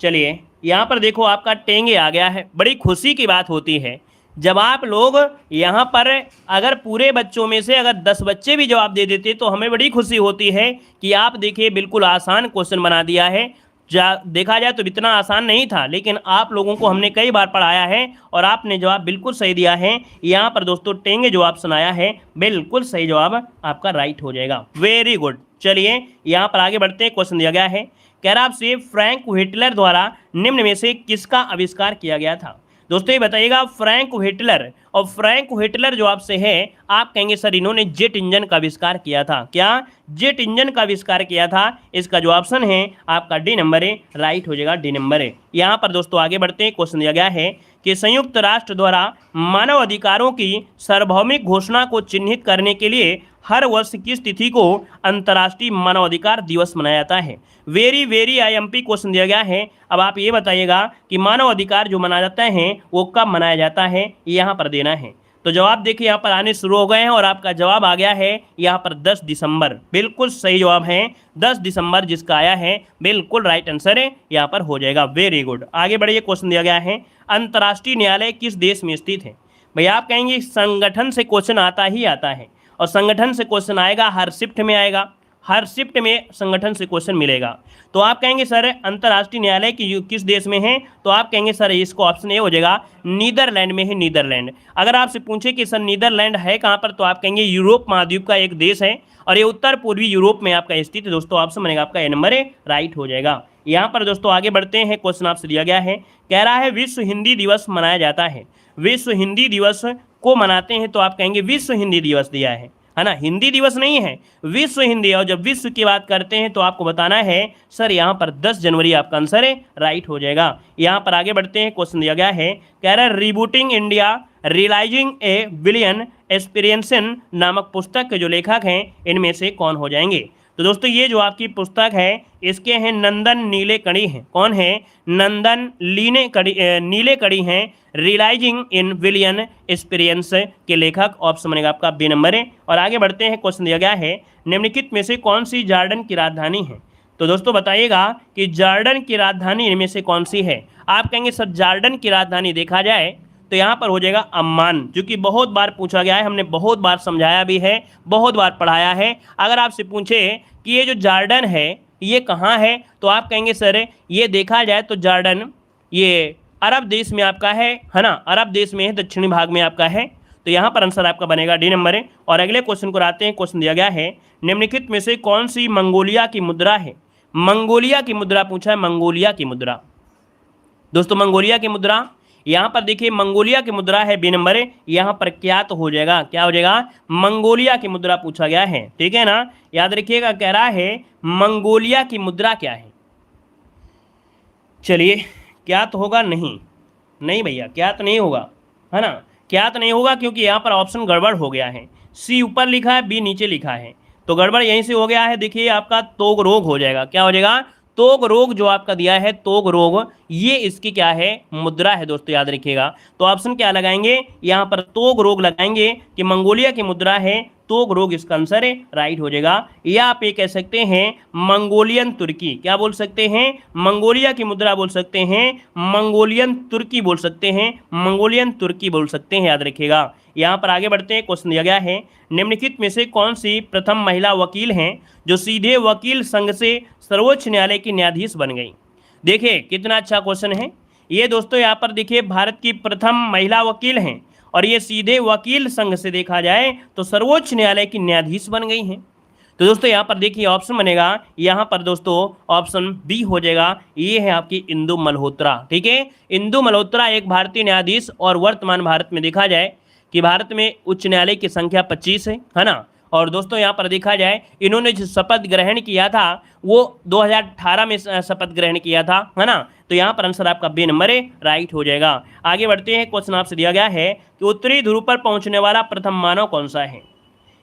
चलिए यहाँ पर देखो आपका टेंगे आ गया है। बड़ी खुशी की बात होती है जब आप लोग यहाँ पर अगर पूरे बच्चों में से अगर 10 बच्चे भी जवाब दे देते तो हमें बड़ी खुशी होती है कि आप देखिए बिल्कुल आसान क्वेश्चन बना दिया है। देखा जाए तो इतना आसान नहीं था, लेकिन आप लोगों को हमने कई बार पढ़ाया है और आपने जवाब बिल्कुल सही दिया है। यहाँ पर दोस्तों टेंगे जवाब सुनाया है, बिल्कुल सही जवाब आपका राइट हो जाएगा। Very good. चलिए यहाँ पर आगे बढ़ते हैं। क्वेश्चन दिया गया है, कह रहा आपसे फ्रैंक हिटलर द्वारा निम्न में से किसका आविष्कार किया गया था। दोस्तों ये बताइएगा फ्रैंक हिटलर, और फ्रैंक हिटलर जो आपसे है आप कहेंगे सर इन्होंने जेट इंजन का आविष्कार किया था। क्या जेट इंजन का आविष्कार किया था? इसका जो ऑप्शन है आपका डी नंबर है, राइट हो जाएगा, डी नंबर है। यहाँ पर दोस्तों आगे बढ़ते हैं। क्वेश्चन दिया गया है कि संयुक्त राष्ट्र द्वारा मानव अधिकारों की सार्वभौमिक घोषणा को चिन्हित करने के लिए हर वर्ष किस तिथि को अंतर्राष्ट्रीय मानवाधिकार दिवस मनाया जाता है। वेरी वेरी आईएमपी क्वेश्चन दिया गया है। अब आप ये बताइएगा कि मानव अधिकार जो मनाया जाता है वो कब मनाया जाता है, यहाँ पर देना है। तो जवाब देखिए यहाँ पर आने शुरू हो गए हैं और आपका जवाब आ गया है यहाँ पर 10 दिसंबर। बिल्कुल सही जवाब है 10 दिसंबर जिसका आया है, बिल्कुल राइट आंसर है, यहाँ पर हो जाएगा। Very good. आगे बढ़िए। क्वेश्चन दिया गया है अंतर्राष्ट्रीय न्यायालय किस देश में स्थित है। भैया आप कहेंगे संगठन से क्वेश्चन आता ही आता है, और संगठन से क्वेश्चन आएगा हर शिफ्ट में आएगा, हर शिफ्ट में संगठन से क्वेश्चन मिलेगा। तो आप कहेंगे सर अंतर्राष्ट्रीय न्यायालय की किस देश में है, तो आप कहेंगे सर इसको ऑप्शन ए हो जाएगा, नीदरलैंड में है, नीदरलैंड। अगर आपसे पूछे कि सर नीदरलैंड है कहाँ पर, तो आप कहेंगे यूरोप महाद्वीप का एक देश है और ये उत्तर पूर्वी यूरोप में आपका स्थित है। दोस्तों ऑप्शन बनेगा आपका ए नंबर है, राइट हो जाएगा। यहाँ पर दोस्तों आगे बढ़ते हैं। क्वेश्चन आपसे दिया गया है, कह रहा है विश्व हिंदी दिवस मनाया जाता है। विश्व हिंदी दिवस को मनाते हैं तो आप कहेंगे विश्व हिंदी दिवस दिया है ना, हिंदी दिवस नहीं है, विश्व हिंदी। और जब विश्व की बात करते हैं तो आपको बताना है सर यहाँ पर 10 जनवरी आपका आंसर है, राइट हो जाएगा। यहाँ पर आगे बढ़ते हैं। क्वेश्चन दिया गया है, कह रहा है रिबूटिंग इंडिया रियलाइजिंग ए विलियन एक्सपीरियंसन नामक पुस्तक के जो लेखक हैं इनमें से कौन हो जाएंगे। तो दोस्तों ये जो आपकी पुस्तक है इसके हैं नंदन नीलेकणी हैं। कौन है? नंदन नीले कड़ी हैं, रियलाइजिंग इन विलियन एक्सपीरियंस के लेखक। ऑप्शन बनेगा आपका बी नंबर है। और आगे बढ़ते हैं। क्वेश्चन दिया गया है निम्नलिखित में से कौन सी जॉर्डन की राजधानी है। तो दोस्तों बताइएगा कि जॉर्डन की राजधानी इनमें से कौन सी है। आप कहेंगे सर जॉर्डन की राजधानी देखा जाए तो यहाँ पर हो जाएगा अम्मान, जो कि बहुत बार पूछा गया है, हमने बहुत बार समझाया भी है, बहुत बार पढ़ाया है। अगर आपसे पूछे कि ये जो जॉर्डन है ये कहाँ है, तो आप कहेंगे सर ये देखा जाए तो जॉर्डन ये अरब देश में आपका है ना, अरब देश में है, दक्षिणी भाग में आपका है। तो यहाँ पर आंसर आपका बनेगा डी नंबर है। और अगले क्वेश्चन को आते हैं। क्वेश्चन दिया गया है निम्नलिखित में से कौन सी मंगोलिया की मुद्रा है। मंगोलिया की मुद्रा पूछा है, मंगोलिया की मुद्रा। दोस्तों मंगोलिया की मुद्रा यहाँ पर देखिए मंगोलिया की मुद्रा है, बी नंबर है। यहाँ पर क्या तो हो जाएगा, क्या हो जाएगा, मंगोलिया की मुद्रा पूछा गया है, ठीक है ना। याद रखिएगा कह रहा है मंगोलिया की मुद्रा क्या है। चलिए क्या तो होगा, नहीं भैया क्या तो नहीं होगा, है ना, क्या तो नहीं होगा, क्योंकि यहाँ पर ऑप्शन गड़बड़ हो गया है। सी ऊपर लिखा है, बी नीचे लिखा है, तो गड़बड़ यहीं से हो गया है। देखिए आपका तोग रोग हो जाएगा, क्या हो जाएगा, तोग रोग जो आपका दिया है तोग रोग, ये इसकी क्या है, मुद्रा है दोस्तों, याद रखिएगा। तो ऑप्शन क्या लगाएंगे, यहाँ पर तोग रोग लगाएंगे कि मंगोलिया की मुद्रा है, तोग रोग इसका आंसर है, राइट हो जाएगा। या आप ये कह सकते हैं मंगोलियन तुर्की, क्या बोल सकते हैं, मंगोलिया की मुद्रा बोल सकते हैं, मंगोलियन तुर्की बोल सकते हैं, मंगोलियन तुर्की बोल सकते हैं, याद रखिएगा। यहाँ पर आगे बढ़ते हैं। क्वेश्चन दिया गया है निम्नलिखित में से कौन सी प्रथम महिला वकील हैं जो सीधे वकील संघ से सर्वोच्च न्यायालय की न्यायाधीश बन गई। देखिए कितना अच्छा क्वेश्चन है ये दोस्तों। यहाँ पर देखिए भारत की प्रथम महिला वकील हैं और ये सीधे वकील संघ से देखा जाए तो सर्वोच्च न्यायालय की न्यायाधीश बन गई हैं। तो दोस्तों यहाँ पर देखिए ऑप्शन बनेगा यहाँ पर दोस्तों ऑप्शन बी हो जाएगा, ये है आपकी इंदु मल्होत्रा। ठीक है, इंदु मल्होत्रा एक भारतीय न्यायाधीश और वर्तमान भारत में देखा जाए कि भारत में उच्च न्यायालय की संख्या 25 है ना। और दोस्तों यहाँ पर देखा जाए इन्होंने जो शपथ ग्रहण किया था वो 2018 में शपथ ग्रहण किया था, है ना। तो यहाँ पर आंसर आपका बी नंबर है, राइट हो जाएगा। आगे बढ़ते हैं, क्वेश्चन आपसे दिया गया है कि उत्तरी ध्रुव पर पहुंचने वाला प्रथम मानव कौन सा है।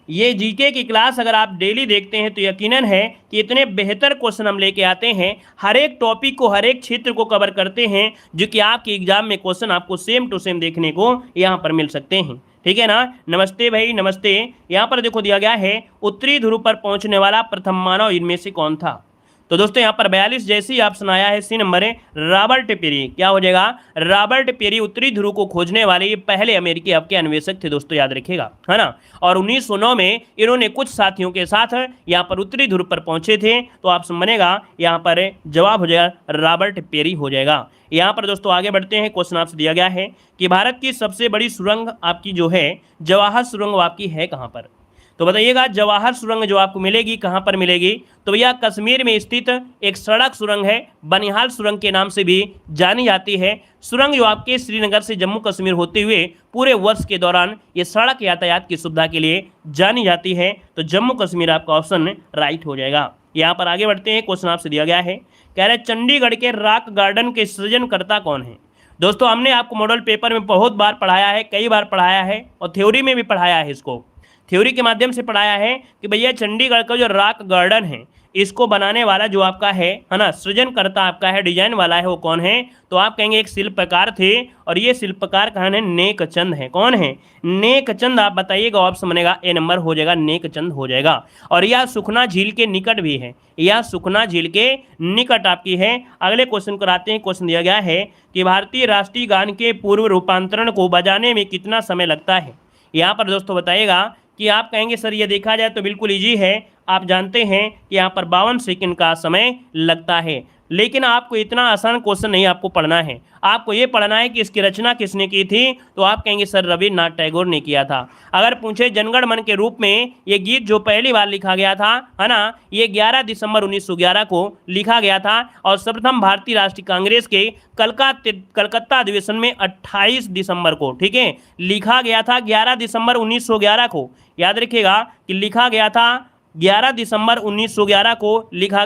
ये जीके की क्लास अगर आप डेली देखते हैं तो यकीनन है कि इतने बेहतर क्वेश्चन हम लेके आते हैं, हर एक टॉपिक को, हर एक क्षेत्र को कवर करते हैं, जो कि आपके एग्जाम में क्वेश्चन आपको सेम टू सेम देखने को यहाँ पर मिल सकते हैं। ठीक है ना। नमस्ते भाई, नमस्ते। यहाँ पर देखो दिया गया है उत्तरी ध्रुव पर पहुंचने वाला प्रथम मानव इनमें से कौन था। तो दोस्तों यहाँ पर 42 जैसे ही ऑप्शन आया है, सी नंबर है रॉबर्ट पेरी। क्या हो जाएगा, रॉबर्ट पेरी उत्तरी ध्रुव को खोजने वाले ये पहले अमेरिकी आपके अन्वेषक थे दोस्तों, याद रखिएगा, है ना। और 1909 में इन्होंने कुछ साथियों के साथ यहाँ पर उत्तरी ध्रुव पर पहुंचे थे। तो ऑप्शन बनेगा यहाँ पर जवाब हो जाएगा रॉबर्ट पेरी हो जाएगा। यहाँ पर दोस्तों आगे बढ़ते हैं, क्वेश्चन आपसे दिया गया है कि भारत की सबसे बड़ी सुरंग आपकी जो है जवाहर सुरंग वो आपकी है कहाँ पर। तो बताइएगा जवाहर सुरंग जो आपको मिलेगी कहाँ पर मिलेगी। तो भैया कश्मीर में स्थित एक सड़क सुरंग है, बनिहाल सुरंग के नाम से भी जानी जाती है। सुरंग जो आपके श्रीनगर से जम्मू कश्मीर होते हुए पूरे वर्ष के दौरान ये सड़क यातायात की सुविधा के लिए जानी जाती है। तो जम्मू कश्मीर आपका ऑप्शन राइट हो जाएगा। यहाँ पर आगे बढ़ते हैं, क्वेश्चन आपसे दिया गया है, कह रहे चंडीगढ़ के रॉक गार्डन के सृजनकर्ता कौन है। दोस्तों हमने आपको मॉडल पेपर में बहुत बार पढ़ाया है, कई बार पढ़ाया है, और थ्योरी में भी पढ़ाया है, इसको थ्योरी के माध्यम से पढ़ाया है कि भैया चंडीगढ़ का जो रॉक गार्डन है इसको बनाने वाला जो आपका है ना, सृजनकर्ता आपका है, डिजाइन वाला है, वो कौन है। तो आप कहेंगे एक शिल्पकार थे, और ये शिल्पकार कौन है, नेकचंद है। कौन है, नेकचंद। आप बताइएगा, ऑप्शन बनेगा ए नंबर हो जाएगा, नेकचंद हो जाएगा। और यह सुखना झील के निकट भी है, यह सुखना झील के निकट आपकी है। अगले क्वेश्चन को आते हैं, क्वेश्चन दिया गया है कि भारतीय राष्ट्रीय गान के पूर्व रूपांतरण को बजाने में कितना समय लगता है। यहाँ पर दोस्तों बताइएगा कि आप कहेंगे सर ये देखा जाए तो बिल्कुल इजी है, आप जानते हैं कि यहाँ पर 52 सेकंड का समय लगता है। लेकिन आपको इतना आसान क्वेश्चन नहीं आपको पढ़ना है, आपको ये पढ़ना है कि इसकी रचना किसने की थी। तो आप कहेंगे सर रविन्द्रनाथ टैगोर ने किया था। अगर पूछे जनगण मन के रूप में ये गीत जो पहली बार लिखा गया था, है ना, ये 11 दिसंबर 1911 को लिखा गया था। और सर्वप्रथम भारतीय राष्ट्रीय कांग्रेस के कलकत्ता अधिवेशन में 28 दिसंबर को, ठीक है, लिखा गया था। 11 दिसंबर 1911 को याद रखिएगा कि लिखा गया था, 11 दिसंबर 1911 को लिखा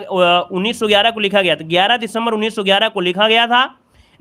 1911 को लिखा गया था, 11 दिसंबर 1911 को लिखा गया था,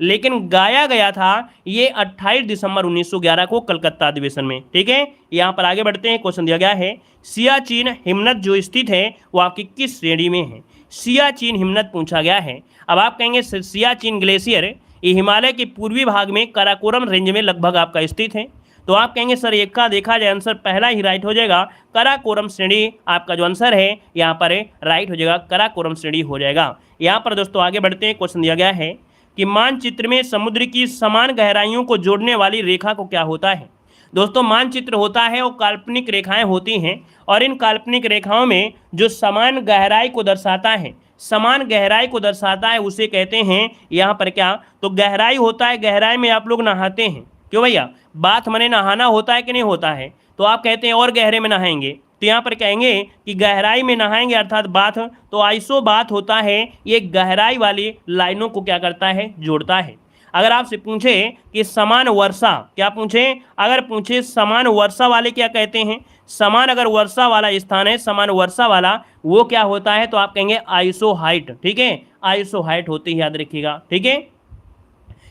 लेकिन गाया गया था ये 28 दिसंबर 1911 को कलकत्ता अधिवेशन में। ठीक है, यहाँ पर आगे बढ़ते हैं, क्वेश्चन दिया गया है सियाचिन हिमनद जो स्थित है वो आपकी किस श्रेणी में है। सियाचिन हिमनद पूछा गया है। अब आप कहेंगे सियाचिन ग्लेशियर ये हिमालय के पूर्वी भाग में काराकोरम रेंज में लगभग आपका स्थित है। तो आप कहेंगे सर एक का देखा जाए आंसर पहला ही राइट हो जाएगा, काराकोरम श्रेणी आपका जो आंसर है यहाँ पर राइट हो जाएगा, काराकोरम श्रेणी हो जाएगा। यहाँ पर दोस्तों आगे बढ़ते हैं, क्वेश्चन दिया गया है कि मानचित्र में समुद्र की समान गहराइयों को जोड़ने वाली रेखा को क्या होता है। दोस्तों मानचित्र होता है वो काल्पनिक रेखाएं होती हैं, और इन काल्पनिक रेखाओं में जो समान गहराई को दर्शाता है, समान गहराई को दर्शाता है उसे कहते हैं यहाँ पर क्या, तो गहराई होता है। गहराई में आप लोग नहाते हैं, क्यों भैया, बाथ मने नहाना होता है कि नहीं होता है, तो आप कहते हैं और गहरे में नहाएंगे, तो यहाँ पर कहेंगे कि गहराई में नहाएंगे अर्थात बाथ, तो आइसो बाथ होता है, ये गहराई वाली लाइनों को क्या करता है, जोड़ता है। अगर आपसे पूछे कि समान वर्षा, क्या पूछे, अगर पूछे समान वर्षा वाले क्या कहते हैं, समान अगर वर्षा वाला स्थान है, समान वर्षा वाला वो क्या होता है, तो आप कहेंगे आइसो हाइट। ठीक है, आइसो हाइट होती है, याद रखिएगा। ठीक है,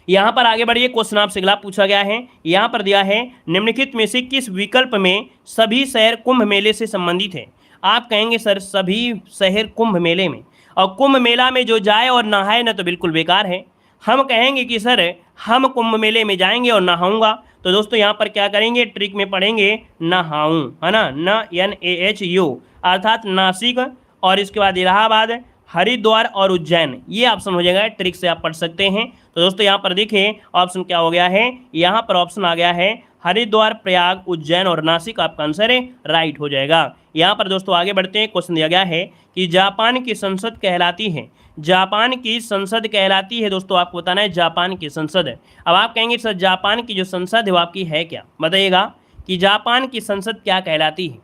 यहाँ पर आगे बढ़िए, क्वेश्चन आपसे अगला पूछा गया है, यहाँ पर दिया है निम्नलिखित में से किस विकल्प में सभी शहर कुंभ मेले से संबंधित है। आप कहेंगे सर सभी शहर कुंभ मेले में, और कुंभ मेला में जो जाए और नहाए ना तो बिल्कुल बेकार है। हम कहेंगे कि सर हम कुंभ मेले में जाएंगे और नहाऊंगा, तो दोस्तों यहाँ पर क्या करेंगे, ट्रिक में पढ़ेंगे नहाऊं, है ना, NAHU अर्थात नासिक, और इसके बाद इलाहाबाद, हरिद्वार और उज्जैन, ये ऑप्शन हो जाएगा, ट्रिक से आप पढ़ सकते हैं। तो दोस्तों यहाँ पर देखिए ऑप्शन क्या हो गया है, यहाँ पर ऑप्शन आ गया है हरिद्वार, प्रयाग, उज्जैन और नासिक, आपका आंसर है राइट हो जाएगा। यहाँ पर दोस्तों आगे बढ़ते हैं, क्वेश्चन दिया गया है कि जापान की संसद कहलाती है, जापान की संसद कहलाती है। दोस्तों आपको बताना है जापान की संसद है। अब आप कहेंगे सर जापान की जो संसद है वो आपकी है क्या, बताइएगा कि जापान की संसद क्या कहलाती है।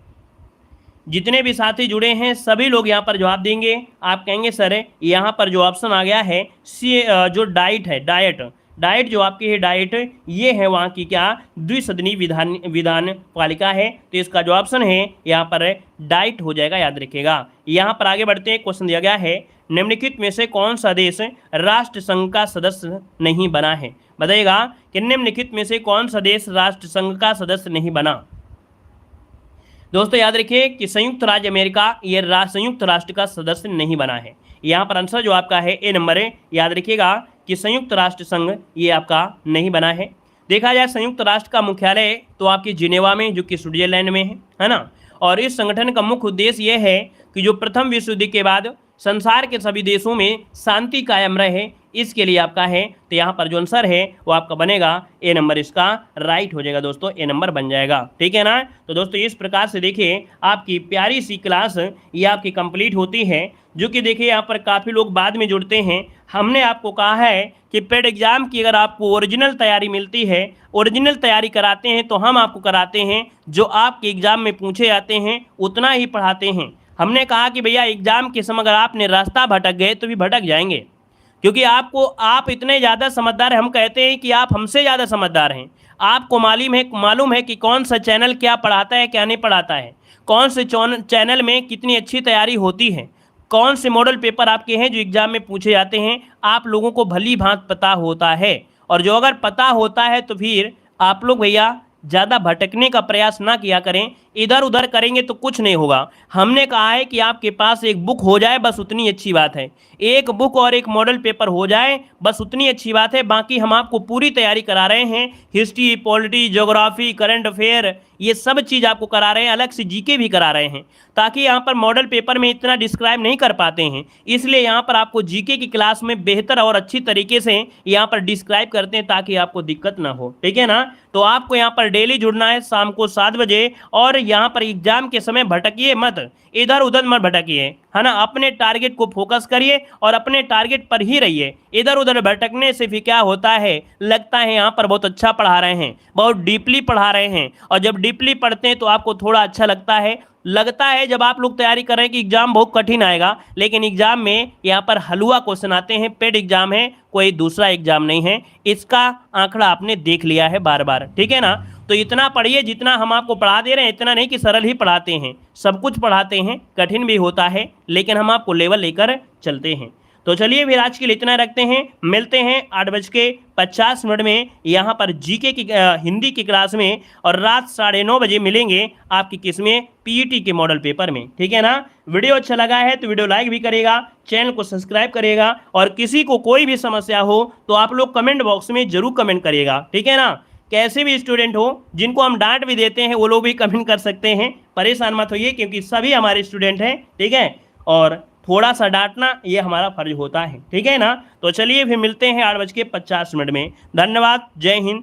जितने भी साथी जुड़े हैं सभी लोग यहाँ पर जवाब देंगे। आप कहेंगे सर यहाँ पर जो ऑप्शन आ गया है सी, जो डाइट है, डाइट जो आपकी है डाइट, ये है वहाँ की क्या द्विसदनी विधान पालिका है। तो इसका जो ऑप्शन है यहाँ पर डाइट हो जाएगा, याद रखिएगा। यहाँ पर आगे बढ़ते हैं, क्वेश्चन दिया गया है निम्नलिखित में से कौन सा देश राष्ट्र संघ का सदस्य नहीं बना है। बताइएगा कि निम्नलिखित में से कौन सा देश राष्ट्र संघ का सदस्य नहीं बना। दोस्तों याद रखिए कि संयुक्त राज्य अमेरिका ये संयुक्त राष्ट्र का सदस्य नहीं बना है। यहाँ पर आंसर जो आपका है ए नंबर है। याद रखिएगा कि संयुक्त राष्ट्र संघ ये आपका नहीं बना है। देखा जाए संयुक्त राष्ट्र का मुख्यालय तो आपकी जिनेवा में, जो कि स्विट्जरलैंड में है ना। और इस संगठन का मुख्य उद्देश्य यह है कि जो प्रथम विश्व युद्ध के बाद संसार के सभी देशों में शांति कायम रहे, इसके लिए आपका है। तो यहाँ पर जो आंसर है वो आपका बनेगा ए नंबर, इसका राइट हो जाएगा दोस्तों, ए नंबर बन जाएगा। ठीक है ना। तो दोस्तों इस प्रकार से देखिए आपकी प्यारी सी क्लास ये आपकी कंप्लीट होती है, जो कि देखिए यहाँ पर काफ़ी लोग बाद में जुड़ते हैं। हमने आपको कहा है कि पेड एग्जाम की अगर आपको ओरिजिनल तैयारी मिलती है, ओरिजिनल तैयारी कराते हैं, तो हम आपको कराते हैं जो आपके एग्जाम में पूछे जाते हैं उतना ही पढ़ाते हैं। हमने कहा कि भैया एग्जाम के समय अगर आपने रास्ता भटक गए तो भी भटक जाएंगे, क्योंकि आप इतने ज़्यादा समझदार हैं। हम कहते हैं कि आप हमसे ज़्यादा समझदार हैं। आपको मालूम है कि कौन सा चैनल क्या पढ़ाता है क्या नहीं पढ़ाता है, कौन से चैनल में कितनी अच्छी तैयारी होती है, कौन से मॉडल पेपर आपके हैं जो एग्जाम में पूछे जाते हैं, आप लोगों को भली भांत पता होता है। और जो अगर पता होता है तो फिर आप लोग भैया ज़्यादा भटकने का प्रयास ना किया करें। इधर उधर करेंगे तो कुछ नहीं होगा। हमने कहा है कि आपके पास एक बुक हो जाए बस उतनी अच्छी बात है, एक बुक और एक मॉडल पेपर हो जाए बस उतनी अच्छी बात है। बाकी हम आपको पूरी तैयारी करा रहे हैं, history, polity, geography, current affair, ये सब चीज़ आपको करा रहे हैं। अलग से जीके भी करा रहे हैं, ताकि यहाँ पर मॉडल पेपर में इतना डिस्क्राइब नहीं कर पाते हैं, इसलिए यहाँ पर आपको जीके की क्लास में बेहतर और अच्छी तरीके से यहाँ पर डिस्क्राइब करते हैं ताकि आपको दिक्कत ना हो। ठीक है ना। तो आपको यहाँ पर डेली जुड़ना है शाम को 7 बजे, और यहाँ पर एग्जाम के समय भटकिए मत, इधर उधर मत भटकिए, है ना। अपने टारगेट को फोकस करिए और अपने टारगेट पर ही रहिए। इधर उधर भटकने से फिर क्या होता है, लगता है यहाँ पर बहुत अच्छा पढ़ा रहे हैं, बहुत डीपली पढ़ा रहे हैं, और जब डीपली पढ़ते हैं तो आपको थोड़ा अच्छा लगता है जब आप लोग तैयारी कर रहे हैं कि एग्जाम बहुत कठिन आएगा, लेकिन एग्जाम में यहाँ पर हलवा क्वेश्चन आते हैं। पेड एग्जाम है, कोई दूसरा एग्जाम नहीं है। इसका आंकड़ा आपने देख लिया है बार बार। ठीक है ना। तो इतना पढ़िए जितना हम आपको पढ़ा दे रहे हैं, इतना नहीं कि सरल ही पढ़ाते हैं, सब कुछ पढ़ाते हैं, कठिन भी होता है, लेकिन हम आपको लेवल लेकर चलते हैं। तो चलिए फिर आज के लिए इतना रखते हैं, मिलते हैं 8:50 में यहाँ पर जीके की हिंदी की क्लास में, और रात 9:30 बजे मिलेंगे आपकी किस में, पीईटी के मॉडल पेपर में। ठीक है ना। वीडियो अच्छा लगा है तो वीडियो लाइक भी करेगा, चैनल को सब्सक्राइब करेगा, और किसी को कोई भी समस्या हो तो आप लोग कमेंट बॉक्स में जरूर कमेंट करिएगा। ठीक है ना। कैसे भी स्टूडेंट हो, जिनको हम डांट भी देते हैं वो लोग भी कमेंट कर सकते हैं, परेशान मत होइए, क्योंकि सभी हमारे स्टूडेंट हैं। ठीक है। और थोड़ा सा डांटना ये हमारा फर्ज होता है। ठीक है ना। तो चलिए फिर मिलते हैं 8:50 में। धन्यवाद। जय हिंद।